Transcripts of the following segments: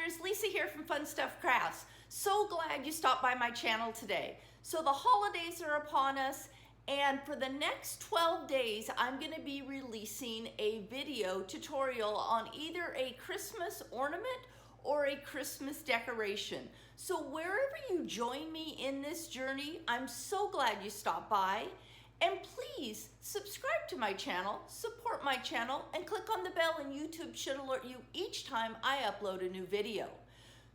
Crafters, Lisa here from Fun Stuff Crafts. So glad you stopped by my channel today. So the holidays are upon us, and for the next 12 days, I'm gonna be releasing a video tutorial on either a Christmas ornament or a Christmas decoration. So wherever you join me in this journey, I'm so glad you stopped by. And please subscribe to my channel, support my channel, and click on the bell, and YouTube should alert you each time I upload a new video.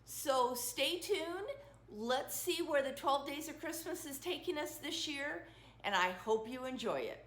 So stay tuned. Let's see where the 12 Days of Christmas is taking us this year, and I hope you enjoy it.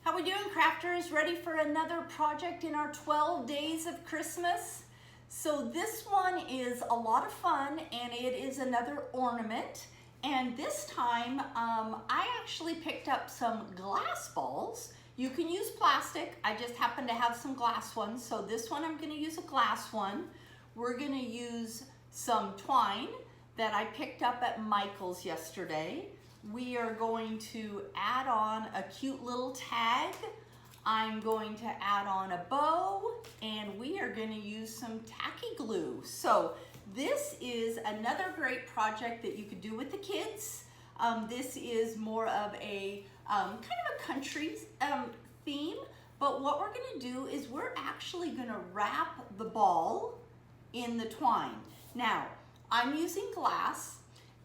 How we doing, crafters? Ready for another project in our 12 Days of Christmas? So this one is a lot of fun, and it is another ornament. And this time, I actually picked up some glass balls. You can use plastic. I just happen to have some glass ones. So this one, I'm gonna use a glass one. We're gonna use some twine that I picked up at Michael's yesterday. We are going to add on a cute little tag. I'm going to add on a bow, and we are going to use some tacky glue. So this is another great project that you could do with the kids. This is more of a kind of a country theme, but what we're going to do is we're actually going to wrap the ball in the twine. Now, I'm using glass,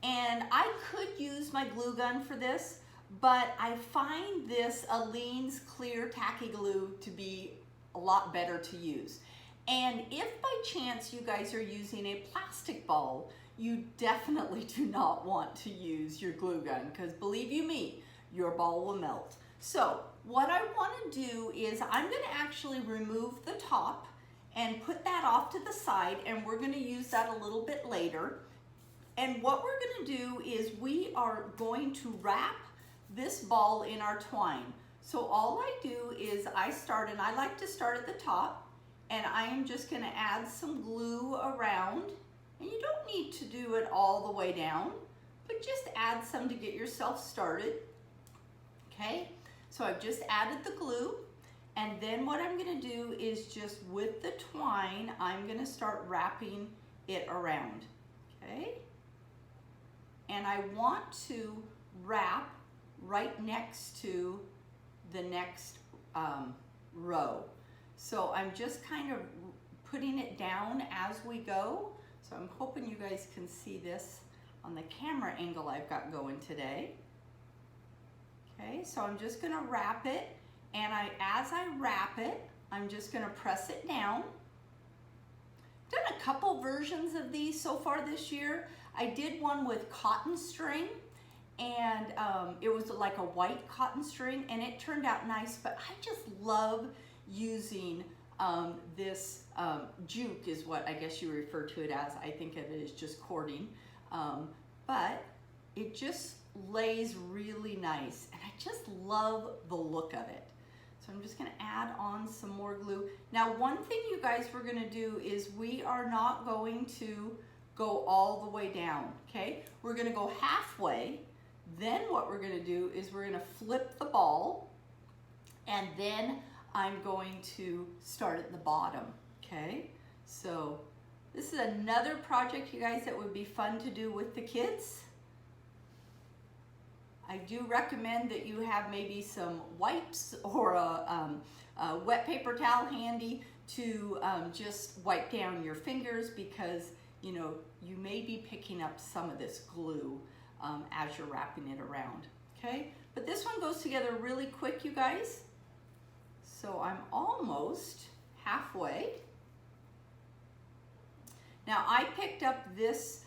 and I could use my glue gun for this, but I find this Aleene's clear tacky glue to be a lot better to use. And if by chance you guys are using a plastic ball, you definitely do not want to use your glue gun, because believe you me, your ball will melt. So what I want to do is I'm going to actually remove the top and put that off to the side, and we're going to use that a little bit later. And what we're going to do is we are going to wrap this ball in our twine. So all I do is I like to start at the top, and I am just going to add some glue around. And you don't need to do it all the way down, but just add some to get yourself started. Okay, so I've just added the glue, and then what I'm going to do is just with the twine, I'm going to start wrapping it around. Okay, and I want to wrap right next to the next row. So I'm just kind of putting it down as we go. So I'm hoping you guys can see this on the camera angle I've got going today. Okay, so I'm just gonna wrap it, and as I wrap it, I'm just gonna press it down. I've done a couple versions of these so far this year. I did one with cotton string, and it was like a white cotton string, and it turned out nice, but I just love using this juke is what I guess you refer to it as. I think of it as just cording, but it just lays really nice, and I just love the look of it. So I'm just gonna add on some more glue. Now, one thing you guys we're gonna do is we are not going to go all the way down, okay? We're gonna go halfway. Then what we're gonna do is we're gonna flip the ball, and then I'm going to start at the bottom, okay? So this is another project, you guys, that would be fun to do with the kids. I do recommend that you have maybe some wipes or a wet paper towel handy to just wipe down your fingers, because you know you may be picking up some of this glue as you're wrapping it around, okay? But this one goes together really quick, you guys. So I'm almost halfway. Now I picked up this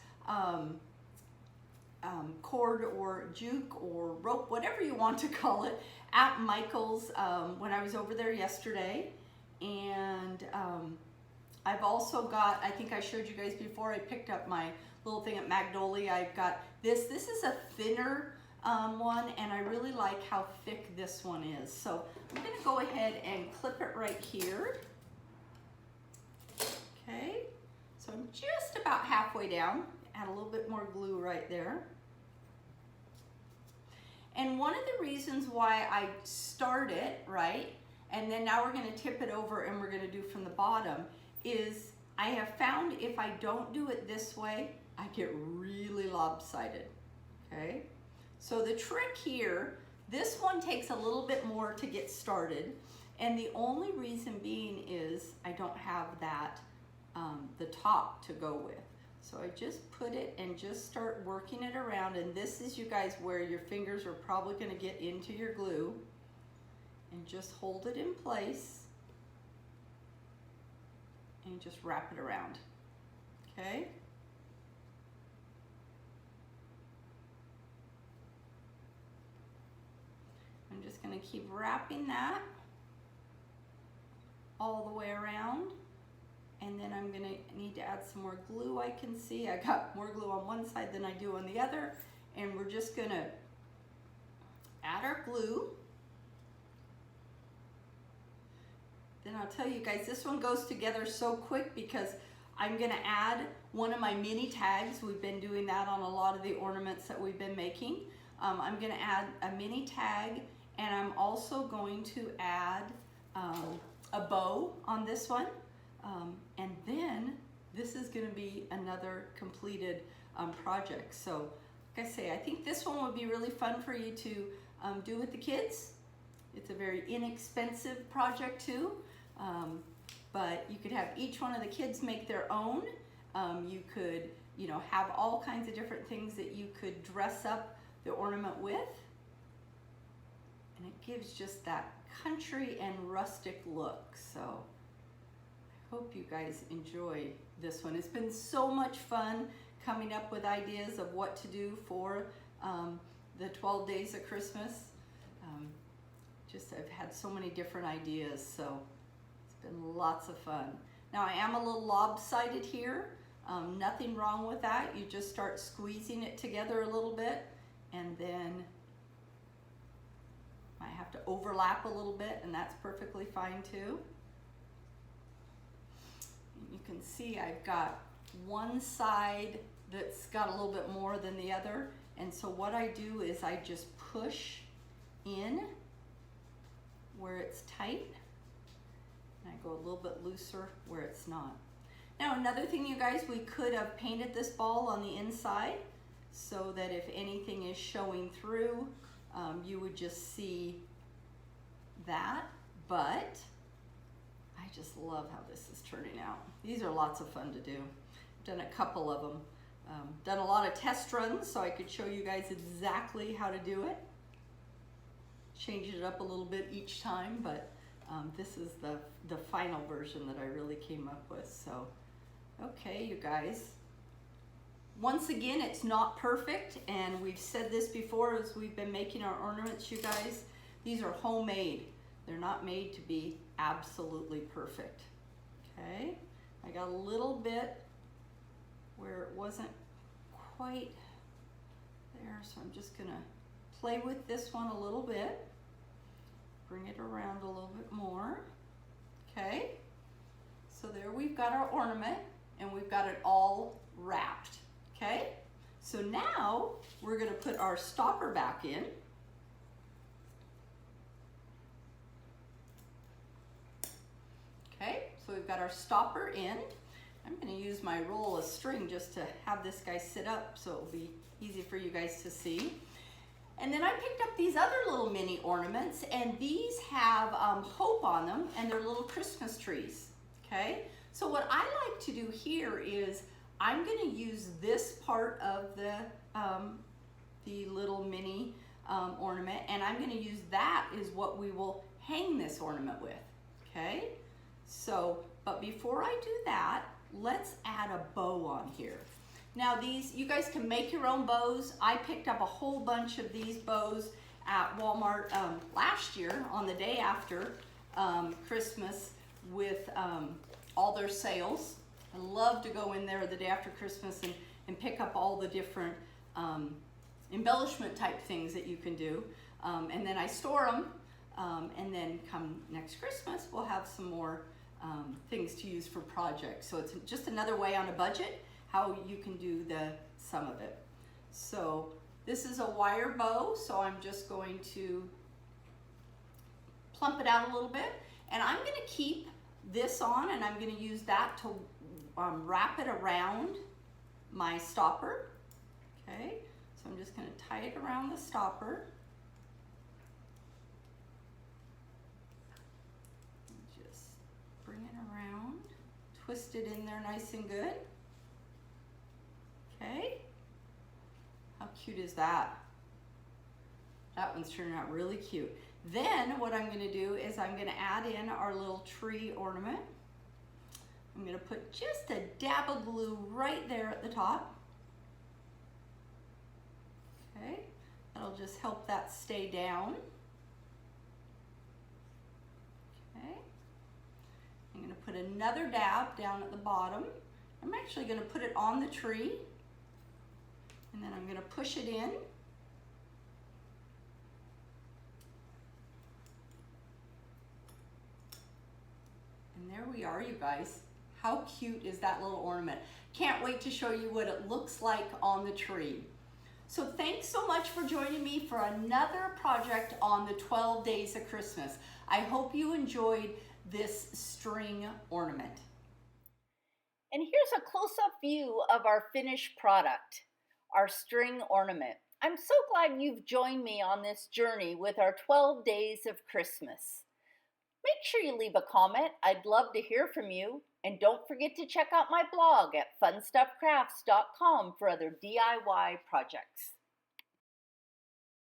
cord or juke or rope, whatever you want to call it, at Michael's when I was over there yesterday. And I've also got, I think I showed you guys before, I picked up my little thing at Magnolia. I've got this. This is a thinner one, and I really like how thick this one is. So I'm going to go ahead and clip it right here. Okay, so I'm just about halfway down. Add a little bit more glue right there. And one of the reasons why I start it, right, and then now we're gonna tip it over and we're gonna do from the bottom, is I have found if I don't do it this way, I get really lopsided, okay? So the trick here, this one takes a little bit more to get started, and the only reason being is I don't have that, the top to go with. So I just put it and just start working it around, and this is, you guys, where your fingers are probably gonna get into your glue, and just hold it in place and just wrap it around, okay? I'm just gonna keep wrapping that all the way around. And then I'm gonna need to add some more glue. I can see I got more glue on one side than I do on the other. And we're just gonna add our glue. Then I'll tell you guys, this one goes together so quick because I'm gonna add one of my mini tags. We've been doing that on a lot of the ornaments that we've been making. I'm gonna add a mini tag, and I'm also going to add a bow on this one. And then this is gonna be another completed project. So like I say, I think this one would be really fun for you to do with the kids. It's a very inexpensive project too, but you could have each one of the kids make their own. You could, you know, have all kinds of different things that you could dress up the ornament with. And it gives just that country and rustic look. So hope you guys enjoy this one. It's been so much fun coming up with ideas of what to do for the 12 days of Christmas. I've had so many different ideas, so it's been lots of fun. Now I am a little lopsided here. Nothing wrong with that. You just start squeezing it together a little bit, and then might have to overlap a little bit, and that's perfectly fine too. You can see I've got one side that's got a little bit more than the other, and so what I do is I just push in where it's tight, and I go a little bit looser where it's not. Now another thing, you guys, we could have painted this ball on the inside so that if anything is showing through, you would just see that, but I just love how this is turning out. These are lots of fun to do. I've done a couple of them. Done a lot of test runs so I could show you guys exactly how to do it. Changed it up a little bit each time, but this is the final version that I really came up with. So, okay, you guys. Once again, it's not perfect, and we've said this before as we've been making our ornaments, you guys. These are homemade. They're not made to be absolutely perfect. Okay, I got a little bit where it wasn't quite there, so I'm just gonna play with this one a little bit, bring it around a little bit more. Okay, so there we've got our ornament, and we've got it all wrapped. Okay, so now we're gonna put our stopper back in. Okay, so we've got our stopper in. I'm gonna use my roll of string just to have this guy sit up so it'll be easy for you guys to see. And then I picked up these other little mini ornaments, and these have hope on them, and they're little Christmas trees, okay? So what I like to do here is I'm gonna use this part of the little mini ornament, and I'm gonna use that is what we will hang this ornament with, okay? So, but before I do that, let's add a bow on here. Now these, you guys can make your own bows. I picked up a whole bunch of these bows at Walmart last year on the day after Christmas with all their sales. I love to go in there the day after Christmas and pick up all the different embellishment type things that you can do. And then I store them, and then come next Christmas, we'll have some more things to use for projects. So it's just another way on a budget how you can do some of it. So This is a wire bow, so I'm just going to plump it out a little bit. And I'm going to keep this on, and I'm going to use that to wrap it around my stopper. Okay, so I'm just going to tie it around the stopper. Just bring it around, twist it in there nice and good. Okay, how cute is that? That one's turning out really cute. Then what I'm going to do is I'm going to add in our little tree ornament. I'm going to put just a dab of glue right there at the top. Okay, that'll just help that stay down. Okay, I'm going to put another dab down at the bottom. I'm actually going to put it on the tree, and then I'm going to push it in. And there we are, you guys. How cute is that little ornament? Can't wait to show you what it looks like on the tree. So thanks so much for joining me for another project on the 12 Days of Christmas. I hope you enjoyed this string ornament. And here's a close-up view of our finished product, our string ornament. I'm so glad you've joined me on this journey with our 12 Days of Christmas. Make sure you leave a comment. I'd love to hear from you. And don't forget to check out my blog at funstuffcrafts.com for other DIY projects.